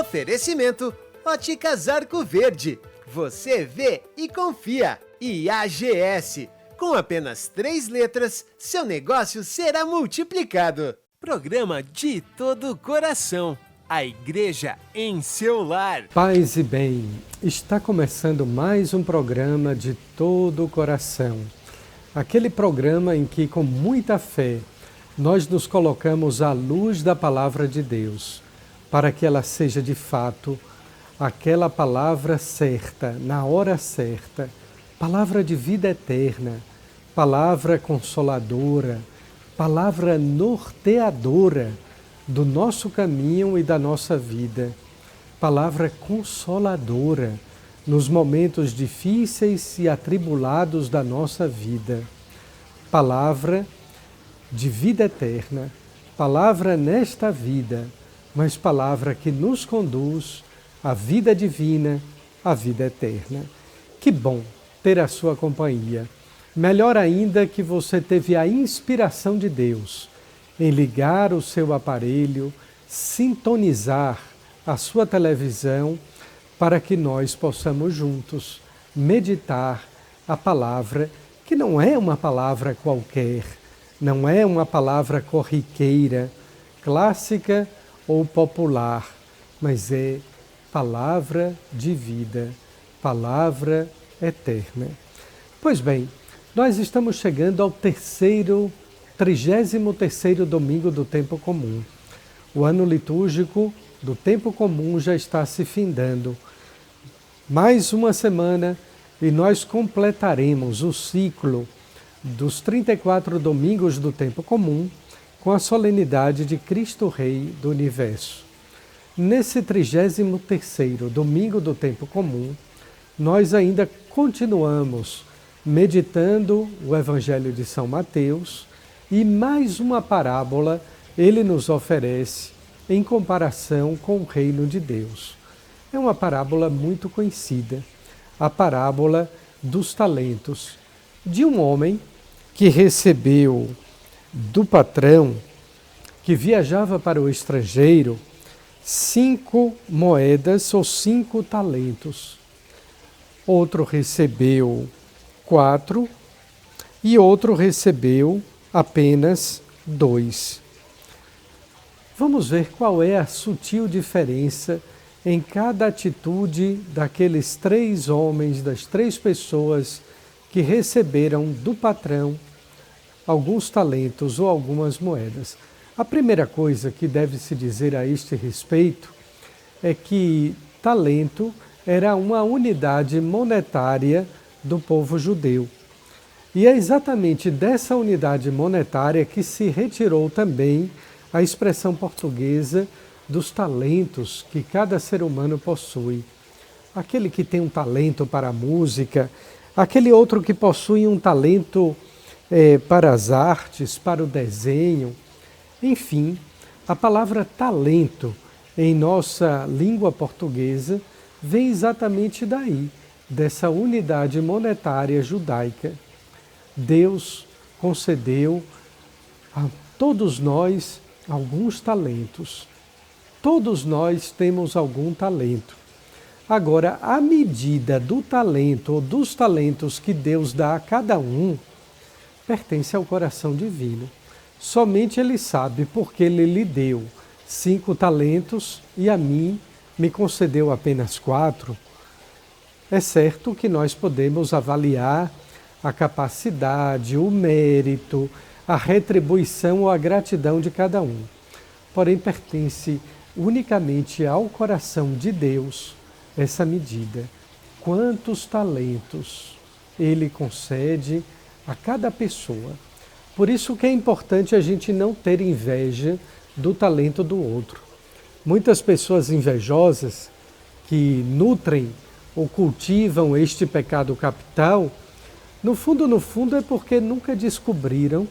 Oferecimento Óticas Arco Verde. Você vê e confia. E AGS. Com apenas 3 letras, seu negócio será multiplicado. Programa de todo o coração. A igreja em seu lar. Paz e bem, está começando mais um programa de todo o coração. Aquele programa em que, com muita fé, nós nos colocamos à luz da palavra de Deus, para que ela seja de fato aquela palavra certa, na hora certa, palavra de vida eterna, palavra consoladora, palavra norteadora do nosso caminho e da nossa vida, palavra consoladora nos momentos difíceis e atribulados da nossa vida, palavra de vida eterna, palavra nesta vida, mas palavra que nos conduz à vida divina, à vida eterna. Que bom ter a sua companhia. Melhor ainda que você teve a inspiração de Deus em ligar o seu aparelho, sintonizar a sua televisão, para que nós possamos juntos meditar a palavra, que não é uma palavra qualquer, não é uma palavra corriqueira, clássica ou popular, mas é palavra de vida, palavra eterna. Pois bem, nós estamos chegando ao 33º domingo do tempo comum. O ano litúrgico do tempo comum já está se findando. Mais uma semana e nós completaremos o ciclo dos 34 domingos do tempo comum com a solenidade de Cristo Rei do Universo. Nesse 33º domingo do tempo comum, nós ainda continuamos meditando o Evangelho de São Mateus e mais uma parábola ele nos oferece em comparação com o reino de Deus. É uma parábola muito conhecida, a parábola dos talentos, de um homem que recebeu do patrão, que viajava para o estrangeiro, 5 moedas ou 5 talentos. Outro recebeu 4 e outro recebeu apenas 2. Vamos ver qual é a sutil diferença em cada atitude daqueles 3 homens, das 3 pessoas que receberam do patrão alguns talentos ou algumas moedas. A primeira coisa que deve se dizer a este respeito é que talento era uma unidade monetária do povo judeu. E é exatamente dessa unidade monetária que se retirou também a expressão portuguesa dos talentos que cada ser humano possui. Aquele que tem um talento para a música, aquele outro que possui um talento para as artes, para o desenho. Enfim, a palavra talento em nossa língua portuguesa vem exatamente daí, dessa unidade monetária judaica. Deus concedeu a todos nós alguns talentos. Todos nós temos algum talento. Agora, a medida do talento ou dos talentos que Deus dá a cada um pertence ao coração divino. Somente Ele sabe porque Ele lhe deu 5 talentos e a mim me concedeu apenas 4. É certo que nós podemos avaliar a capacidade, o mérito, a retribuição ou a gratidão de cada um. Porém, pertence unicamente ao coração de Deus essa medida. Quantos talentos Ele concede a cada pessoa. Por isso que é importante a gente não ter inveja do talento do outro. Muitas pessoas invejosas que nutrem ou cultivam este pecado capital, no fundo é porque nunca descobriram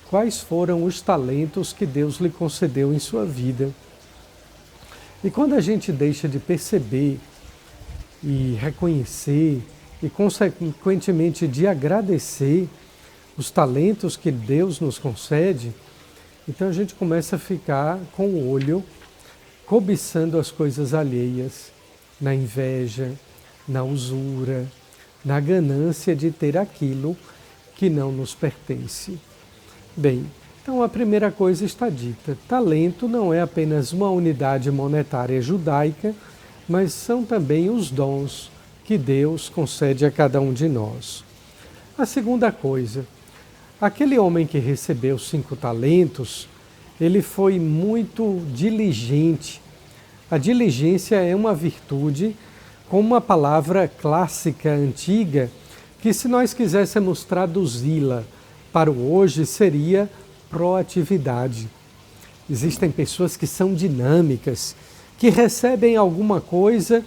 quais foram os talentos que Deus lhe concedeu em sua vida. E quando a gente deixa de perceber e reconhecer e, consequentemente, de agradecer os talentos que Deus nos concede, então a gente começa a ficar com o olho cobiçando as coisas alheias, na inveja, na usura, na ganância de ter aquilo que não nos pertence. Bem, então a primeira coisa está dita. Talento não é apenas uma unidade monetária judaica, mas são também os dons que Deus concede a cada um de nós. A segunda coisa, aquele homem que recebeu 5 talentos, ele foi muito diligente. A diligência é uma virtude com uma palavra clássica, antiga, que se nós quiséssemos traduzi-la para o hoje, seria proatividade. Existem pessoas que são dinâmicas, que recebem alguma coisa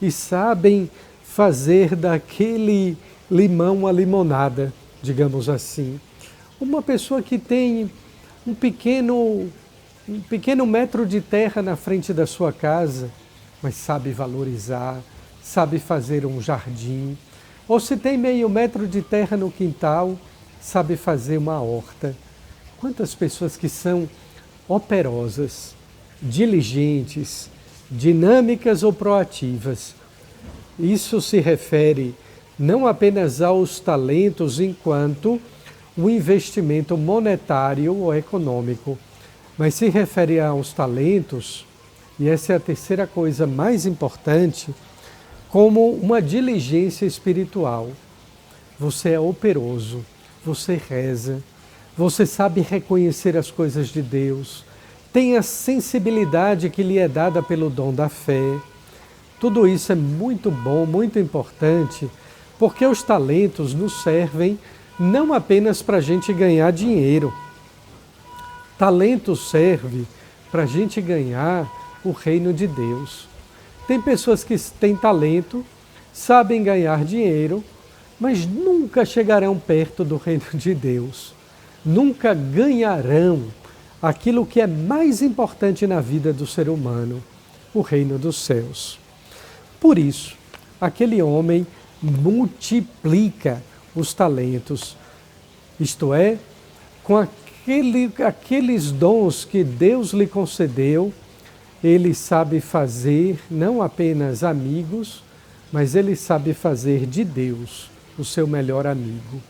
e sabem fazer daquele limão a limonada, digamos assim. Uma pessoa que tem um pequeno metro de terra na frente da sua casa, mas sabe valorizar, sabe fazer um jardim. Ou se tem meio metro de terra no quintal, sabe fazer uma horta. Quantas pessoas que são operosas, diligentes, dinâmicas ou proativas. Isso se refere não apenas aos talentos enquanto um investimento monetário ou econômico, mas se refere aos talentos, e essa é a terceira coisa mais importante, como uma diligência espiritual. Você é operoso, você reza, você sabe reconhecer as coisas de Deus, tem a sensibilidade que lhe é dada pelo dom da fé. Tudo isso é muito bom, muito importante, porque os talentos nos servem não apenas para a gente ganhar dinheiro. Talento serve para a gente ganhar o reino de Deus. Tem pessoas que têm talento, sabem ganhar dinheiro, mas nunca chegarão perto do reino de Deus. Nunca ganharão aquilo que é mais importante na vida do ser humano, o reino dos céus. Por isso, aquele homem multiplica os talentos, isto é, com aqueles dons que Deus lhe concedeu, ele sabe fazer não apenas amigos, mas ele sabe fazer de Deus o seu melhor amigo.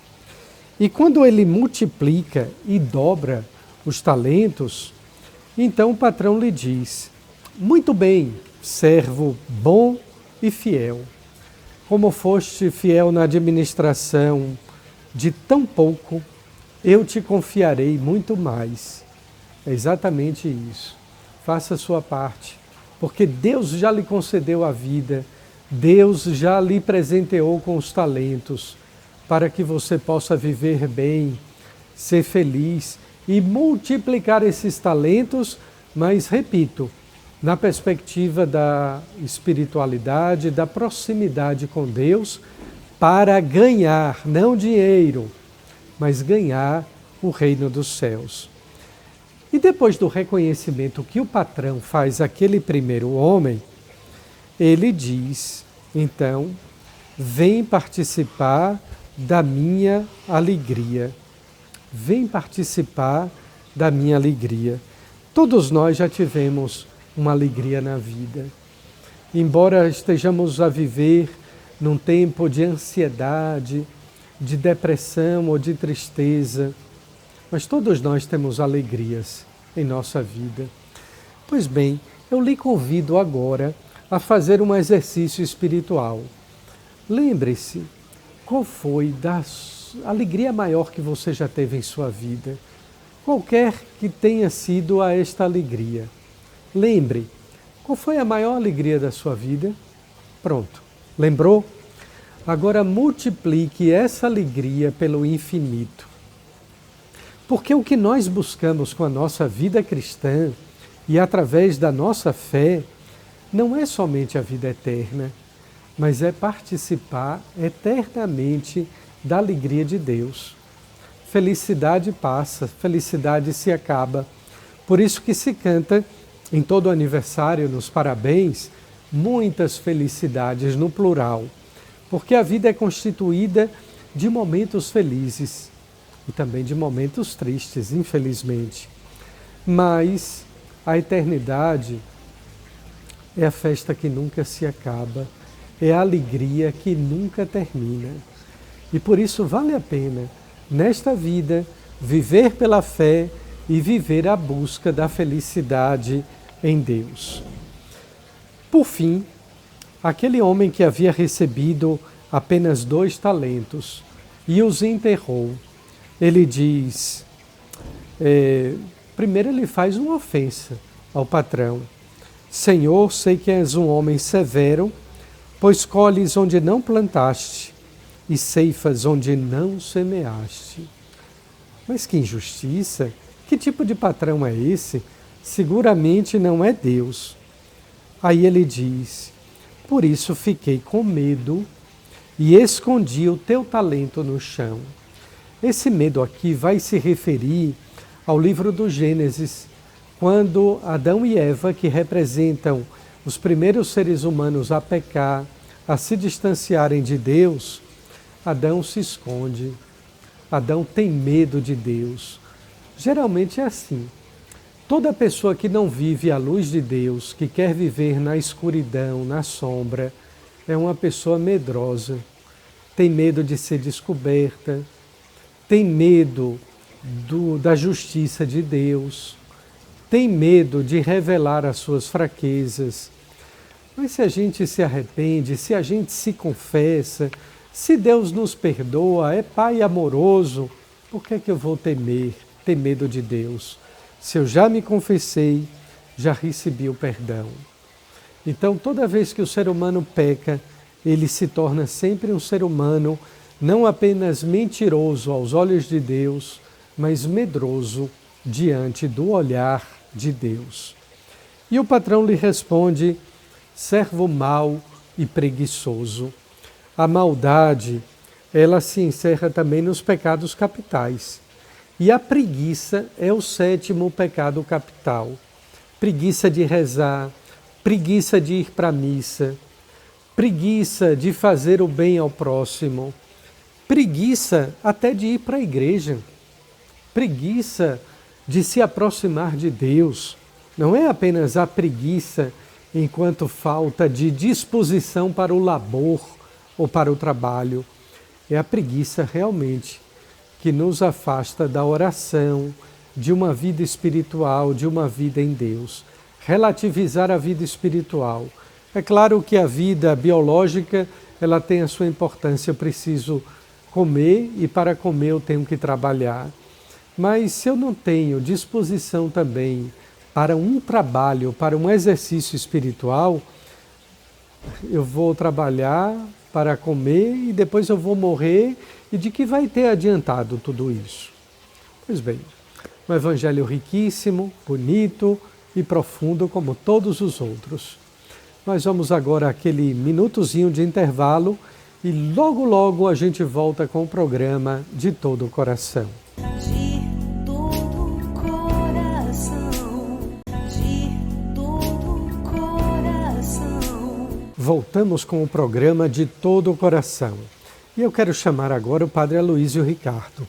E quando ele multiplica e dobra os talentos, então o patrão lhe diz: muito bem, servo bom e fiel. Como foste fiel na administração de tão pouco, eu te confiarei muito mais. É exatamente isso. Faça a sua parte, porque Deus já lhe concedeu a vida, Deus já lhe presenteou com os talentos, para que você possa viver bem, ser feliz e multiplicar esses talentos, mas, repito, na perspectiva da espiritualidade, da proximidade com Deus, para ganhar, não dinheiro, mas ganhar o reino dos céus. E depois do reconhecimento que o patrão faz àquele primeiro homem, ele diz, então, vem participar da minha alegria. Vem participar da minha alegria. Todos nós já tivemos uma alegria na vida. Embora estejamos a viver num tempo de ansiedade, de depressão ou de tristeza, mas todos nós temos alegrias em nossa vida. Pois bem, eu lhe convido agora a fazer um exercício espiritual. Lembre-se, qual foi a alegria maior que você já teve em sua vida? Qualquer que tenha sido esta alegria. Lembre, qual foi a maior alegria da sua vida? Pronto, lembrou? Agora multiplique essa alegria pelo infinito. Porque o que nós buscamos com a nossa vida cristã e através da nossa fé não é somente a vida eterna, mas é participar eternamente da alegria de Deus. Felicidade passa, felicidade se acaba. Por isso que se canta em todo aniversário, nos parabéns, muitas felicidades no plural. Porque a vida é constituída de momentos felizes e também de momentos tristes, infelizmente. Mas a eternidade é a festa que nunca se acaba, é a alegria que nunca termina. E por isso vale a pena, nesta vida, viver pela fé e viver a busca da felicidade em Deus. Por fim, aquele homem que havia recebido apenas 2 talentos e os enterrou, ele diz, primeiro ele faz uma ofensa ao patrão. Senhor, sei que és um homem severo, pois colhes onde não plantaste e ceifas onde não semeaste. Mas que injustiça! Que tipo de patrão é esse? Seguramente não é Deus. Aí ele diz, por isso fiquei com medo e escondi o teu talento no chão. Esse medo aqui vai se referir ao livro do Gênesis, quando Adão e Eva, que representam os primeiros seres humanos a pecar, a se distanciarem de Deus, Adão se esconde. Adão tem medo de Deus. Geralmente é assim. Toda pessoa que não vive à luz de Deus, que quer viver na escuridão, na sombra, é uma pessoa medrosa. Tem medo de ser descoberta, tem medo da justiça de Deus, tem medo de revelar as suas fraquezas. Mas se a gente se arrepende, se a gente se confessa, se Deus nos perdoa, é Pai amoroso, por que é que eu vou ter medo de Deus? Se eu já me confessei, já recebi o perdão. Então, toda vez que o ser humano peca, ele se torna sempre um ser humano, não apenas mentiroso aos olhos de Deus, mas medroso diante do olhar de Deus. E o patrão lhe responde, servo mau e preguiçoso. A maldade, ela se encerra também nos pecados capitais. E a preguiça é o 7º pecado capital. Preguiça de rezar, preguiça de ir para a missa, preguiça de fazer o bem ao próximo, preguiça até de ir para a igreja, preguiça de se aproximar de Deus. Não é apenas a preguiça enquanto falta de disposição para o labor ou para o trabalho, é a preguiça realmente que nos afasta da oração, de uma vida espiritual, de uma vida em Deus. Relativizar a vida espiritual. É claro que a vida biológica, ela tem a sua importância, eu preciso comer e para comer eu tenho que trabalhar. Mas se eu não tenho disposição também para um trabalho, para um exercício espiritual, eu vou trabalhar para comer e depois eu vou morrer. E de que vai ter adiantado tudo isso? Pois bem, um evangelho riquíssimo, bonito e profundo como todos os outros. Nós vamos agora àquele minutozinho de intervalo e logo a gente volta com o programa De Todo o Coração. De todo coração, de todo coração. Voltamos com o programa De Todo o Coração. E eu quero chamar agora o Padre Aloísio Ricardo,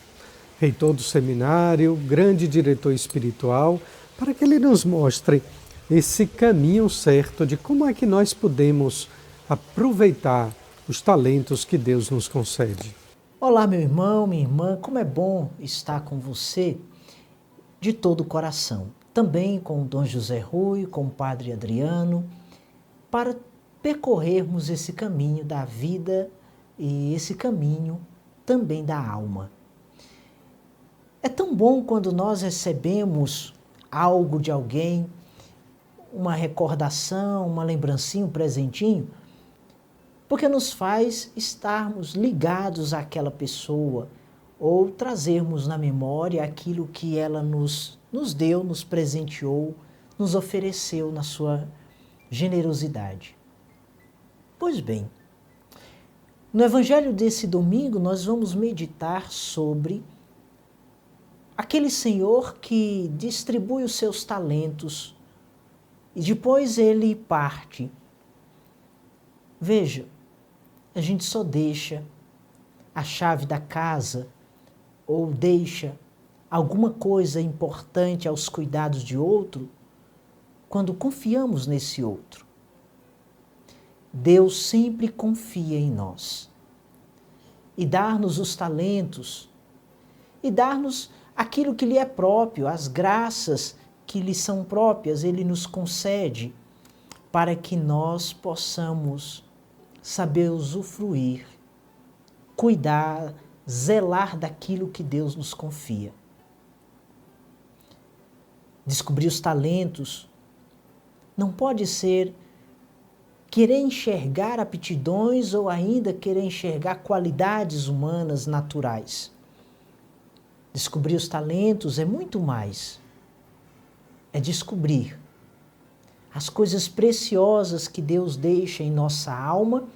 reitor do seminário, grande diretor espiritual, para que ele nos mostre esse caminho certo de como é que nós podemos aproveitar os talentos que Deus nos concede. Olá, meu irmão, minha irmã, como é bom estar com você de todo o coração. Também com o Dom José Rui, com o Padre Adriano, para percorrermos esse caminho da vida e esse caminho também da alma. É tão bom quando nós recebemos algo de alguém, uma recordação, uma lembrancinha, um presentinho, porque nos faz estarmos ligados àquela pessoa ou trazermos na memória aquilo que ela nos deu, nos presenteou, nos ofereceu na sua generosidade. Pois bem, no evangelho desse domingo nós vamos meditar sobre aquele senhor que distribui os seus talentos e depois ele parte. Veja, a gente só deixa a chave da casa ou deixa alguma coisa importante aos cuidados de outro quando confiamos nesse outro. Deus sempre confia em nós. E dar-nos os talentos, e dar-nos aquilo que lhe é próprio, as graças que lhe são próprias, ele nos concede para que nós possamos saber usufruir, cuidar, zelar daquilo que Deus nos confia. Descobrir os talentos não pode ser querer enxergar aptidões ou ainda querer enxergar qualidades humanas naturais. Descobrir os talentos é muito mais. É descobrir as coisas preciosas que Deus deixa em nossa alma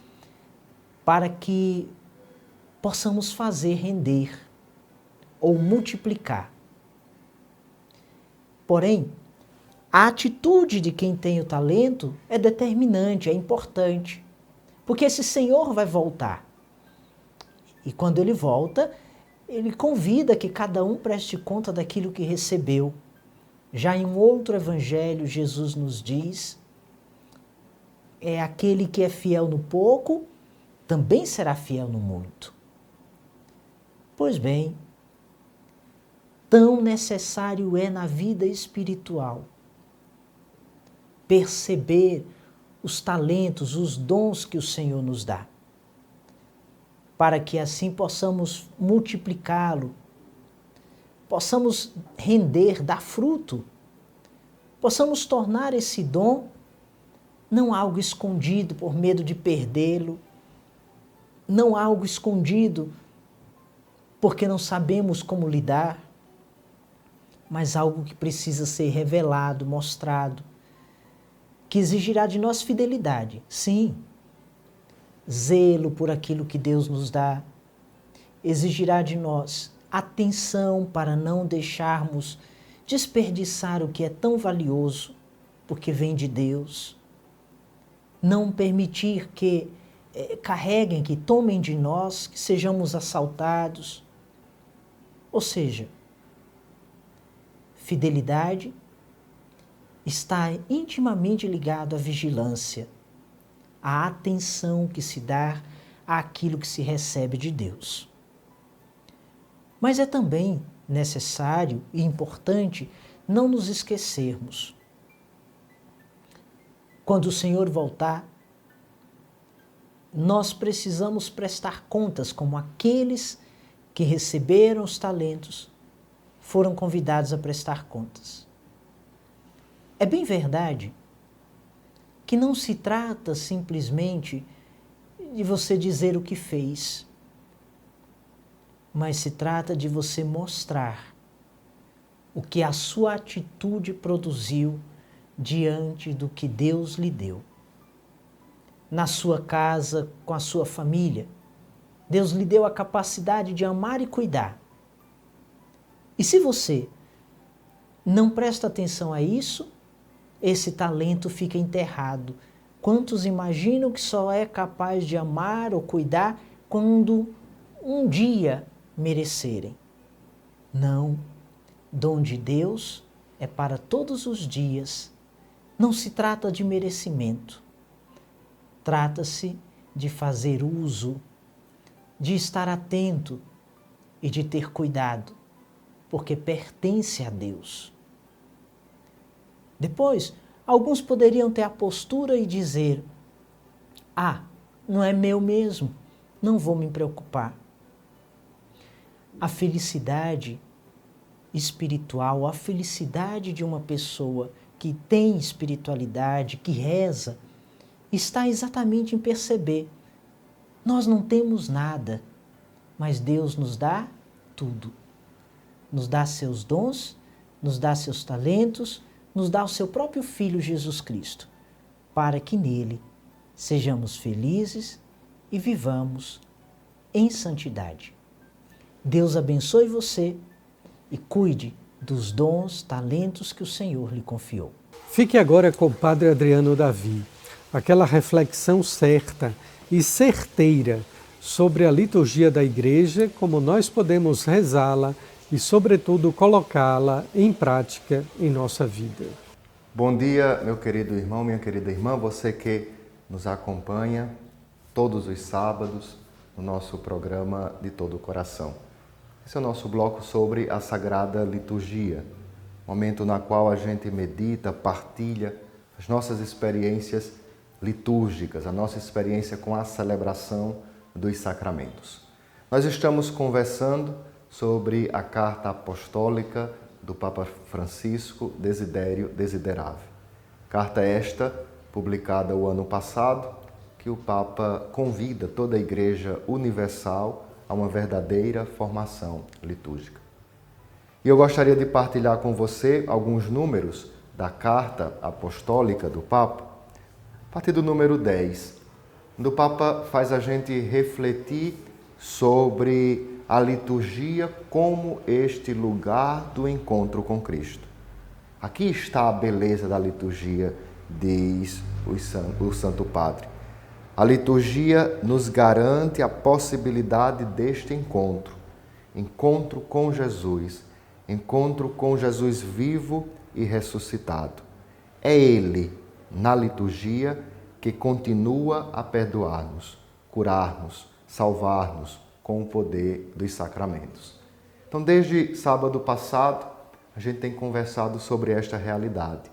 para que possamos fazer render ou multiplicar. Porém, a atitude de quem tem o talento é determinante, é importante, porque esse Senhor vai voltar. E quando ele volta, ele convida que cada um preste conta daquilo que recebeu. Já em um outro evangelho, Jesus nos diz, é aquele que é fiel no pouco, também será fiel no muito. Pois bem, tão necessário é na vida espiritual perceber os talentos, os dons que o Senhor nos dá, para que assim possamos multiplicá-lo, possamos render, dar fruto, possamos tornar esse dom não algo escondido por medo de perdê-lo, não algo escondido porque não sabemos como lidar, mas algo que precisa ser revelado, mostrado, que exigirá de nós fidelidade, sim, zelo por aquilo que Deus nos dá, exigirá de nós atenção para não deixarmos desperdiçar o que é tão valioso, porque vem de Deus, não permitir que carreguem, que tomem de nós, que sejamos assaltados, ou seja, fidelidade está intimamente ligado à vigilância, à atenção que se dá àquilo que se recebe de Deus. Mas é também necessário e importante não nos esquecermos. Quando o Senhor voltar, nós precisamos prestar contas como aqueles que receberam os talentos foram convidados a prestar contas. É bem verdade que não se trata simplesmente de você dizer o que fez, mas se trata de você mostrar o que a sua atitude produziu diante do que Deus lhe deu. Na sua casa, com a sua família, Deus lhe deu a capacidade de amar e cuidar. E se você não presta atenção a isso, esse talento fica enterrado. Quantos imaginam que só é capaz de amar ou cuidar quando um dia merecerem? Não. Dom de Deus é para todos os dias. Não se trata de merecimento. Trata-se de fazer uso, de estar atento e de ter cuidado, porque pertence a Deus. Depois, alguns poderiam ter a postura e dizer: não é meu mesmo, não vou me preocupar. A felicidade espiritual, a felicidade de uma pessoa que tem espiritualidade, que reza, está exatamente em perceber: nós não temos nada, mas Deus nos dá tudo. Nos dá seus dons, nos dá seus talentos, nos dá o seu próprio Filho Jesus Cristo, para que nele sejamos felizes e vivamos em santidade. Deus abençoe você e cuide dos dons, talentos que o Senhor lhe confiou. Fique agora com o Padre Adriano Davi, aquela reflexão certa e certeira sobre a liturgia da Igreja, como nós podemos rezá-la e, sobretudo, colocá-la em prática em nossa vida. Bom dia, meu querido irmão, minha querida irmã, você que nos acompanha todos os sábados no nosso programa De Todo o Coração. Esse é o nosso bloco sobre a Sagrada Liturgia, momento na qual a gente medita, partilha as nossas experiências litúrgicas, a nossa experiência com a celebração dos sacramentos. Nós estamos conversando sobre a carta apostólica do Papa Francisco, Desidério Desiderave. Carta esta, publicada o ano passado, que o Papa convida toda a Igreja Universal a uma verdadeira formação litúrgica. E eu gostaria de partilhar com você alguns números da carta apostólica do Papa, a partir do número 10, onde o Papa faz a gente refletir sobre a liturgia como este lugar do encontro com Cristo. Aqui está a beleza da liturgia, diz o Santo Padre. A liturgia nos garante a possibilidade deste encontro com Jesus, encontro com Jesus vivo e ressuscitado. É Ele, na liturgia, que continua a perdoar-nos, curar-nos, salvar-nos com o poder dos sacramentos. Então, desde sábado passado, a gente tem conversado sobre esta realidade.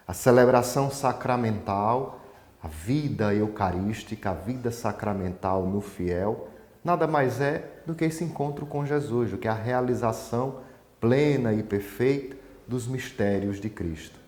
A celebração sacramental, a vida eucarística, a vida sacramental no fiel, nada mais é do que esse encontro com Jesus, do que a realização plena e perfeita dos mistérios de Cristo.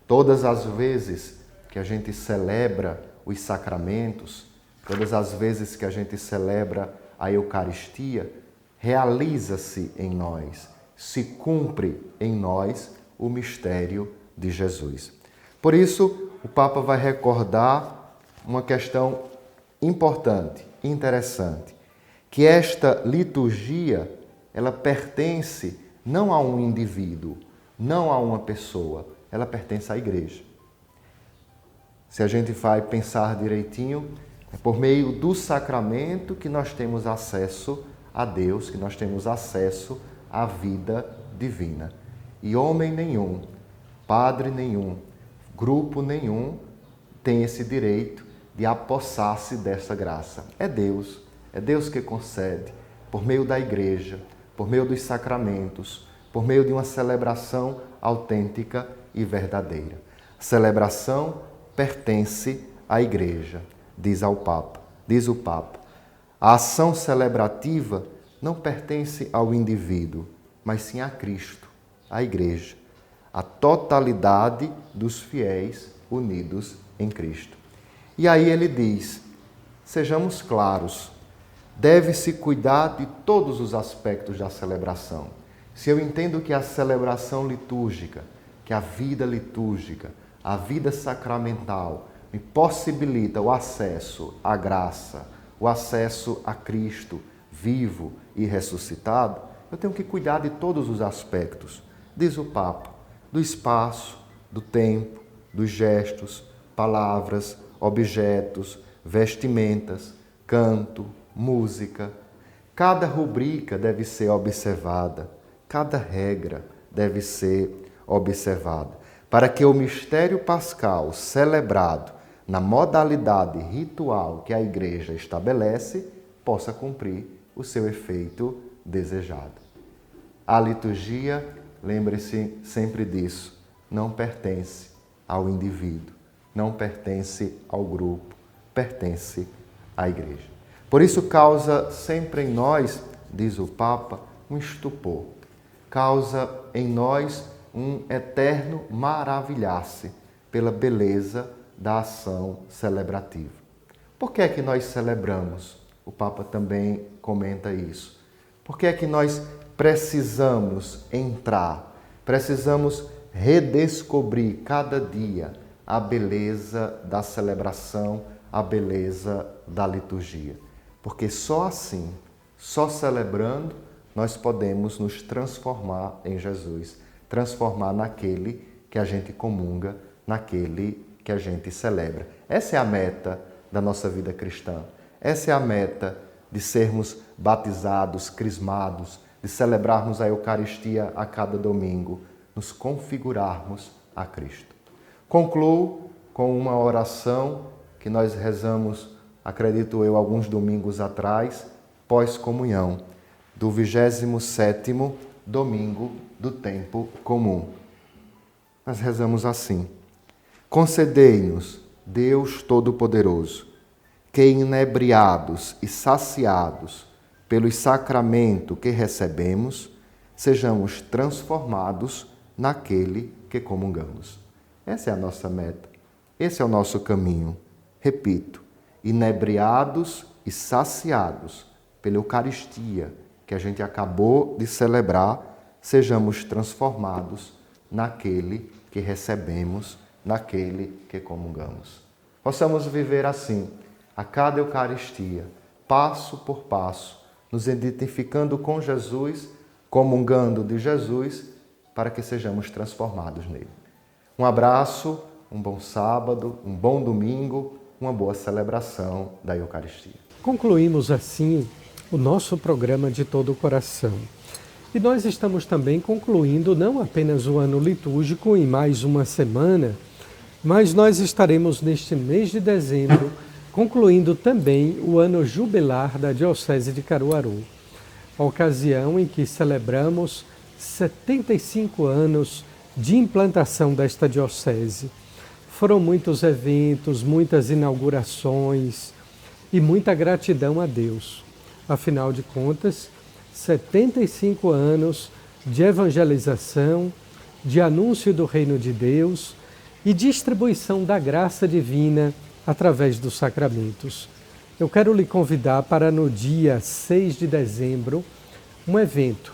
Todas as vezes que a gente celebra os sacramentos, todas as vezes que a gente celebra a Eucaristia, realiza-se em nós, se cumpre em nós o mistério de Jesus. Por isso, o Papa vai recordar uma questão importante, interessante, que esta liturgia, ela pertence não a um indivíduo, não a uma pessoa, ela pertence à Igreja. Se a gente vai pensar direitinho, é por meio do sacramento que nós temos acesso a Deus, que nós temos acesso à vida divina. E homem nenhum, padre nenhum, grupo nenhum tem esse direito de apossar-se dessa graça. É Deus que concede, por meio da Igreja, por meio dos sacramentos, por meio de uma celebração autêntica e verdadeira. A celebração pertence à Igreja, diz o Papa. A ação celebrativa não pertence ao indivíduo, mas sim a Cristo, à Igreja, a totalidade dos fiéis unidos em Cristo. E aí ele diz, sejamos claros, deve-se cuidar de todos os aspectos da celebração. Se eu entendo que a celebração litúrgica, que a vida litúrgica, a vida sacramental me possibilita o acesso à graça, o acesso a Cristo vivo e ressuscitado, eu tenho que cuidar de todos os aspectos, diz o Papa, do espaço, do tempo, dos gestos, palavras, objetos, vestimentas, canto, música. Cada rubrica deve ser observada, cada regra deve ser observada, para que o mistério pascal celebrado na modalidade ritual que a Igreja estabelece possa cumprir o seu efeito desejado. A liturgia, lembre-se sempre disso, não pertence ao indivíduo, não pertence ao grupo, pertence à Igreja. Por isso causa sempre em nós, diz o Papa, um estupor, causa em nós um eterno maravilhar-se pela beleza da ação celebrativa. Por que é que nós celebramos? O Papa também comenta isso. Por que é que nós precisamos entrar, precisamos redescobrir cada dia a beleza da celebração, a beleza da liturgia? Porque só assim, só celebrando, nós podemos nos transformar em Jesus, transformar naquele que a gente comunga, naquele que a gente celebra. Essa é a meta da nossa vida cristã. Essa é a meta de sermos batizados, crismados, de celebrarmos a Eucaristia a cada domingo, nos configurarmos a Cristo. Concluo com uma oração que que nós rezamos, acredito eu, alguns domingos atrás, pós-comunhão, do 27º domingo do tempo comum. Nós rezamos assim: concedei-nos, Deus Todo-Poderoso, que inebriados e saciados pelos sacramentos que recebemos, sejamos transformados naquele que comungamos. Essa é a nossa meta, esse é o nosso caminho. Repito, inebriados e saciados pela Eucaristia que a gente acabou de celebrar, sejamos transformados naquele que recebemos, naquele que comungamos. Possamos viver assim, a cada Eucaristia, passo por passo, nos identificando com Jesus, comungando de Jesus, para que sejamos transformados nele. Um abraço, um bom sábado, um bom domingo, uma boa celebração da Eucaristia. Concluímos assim o nosso programa de todo o coração. E nós estamos também concluindo não apenas o ano litúrgico em mais uma semana, mas nós estaremos neste mês de dezembro concluindo também o ano jubilar da Diocese de Caruaru, a ocasião em que celebramos 75 anos de implantação desta diocese. Foram muitos eventos, muitas inaugurações e muita gratidão a Deus. Afinal de contas, 75 anos de evangelização, de anúncio do reino de Deus e distribuição da graça divina através dos sacramentos. Eu quero lhe convidar para no dia 6 de dezembro um evento,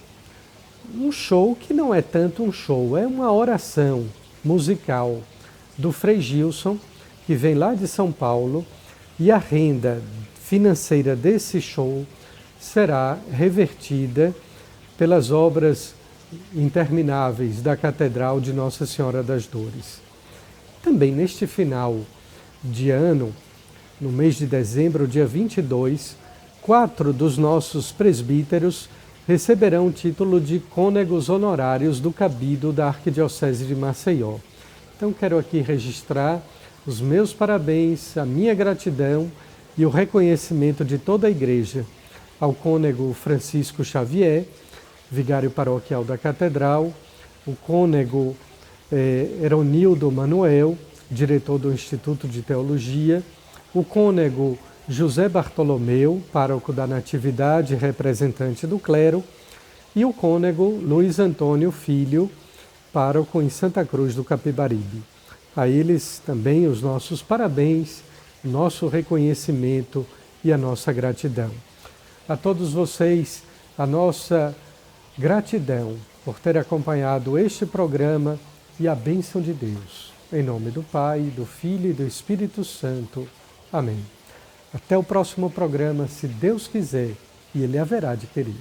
um show que não é tanto um show, é uma oração musical do Frei Gilson, que vem lá de São Paulo, e a renda financeira desse show será revertida pelas obras intermináveis da Catedral de Nossa Senhora das Dores. Também neste final de ano, no mês de dezembro, dia 22, 4 dos nossos presbíteros receberão o título de cônegos honorários do cabido da Arquidiocese de Maceió. Então quero aqui registrar os meus parabéns, a minha gratidão e o reconhecimento de toda a Igreja ao cônego Francisco Xavier, vigário paroquial da Catedral, o cônego Eronildo Manuel, diretor do Instituto de Teologia, o cônego José Bartolomeu, pároco da Natividade, representante do clero, e o cônego Luiz Antônio Filho, pároco em Santa Cruz do Capibaribe. A eles também os nossos parabéns, nosso reconhecimento e a nossa gratidão. A todos vocês, a nossa gratidão por ter acompanhado este programa e a bênção de Deus. Em nome do Pai, do Filho e do Espírito Santo. Amém. Até o próximo programa, se Deus quiser, e Ele haverá de querer.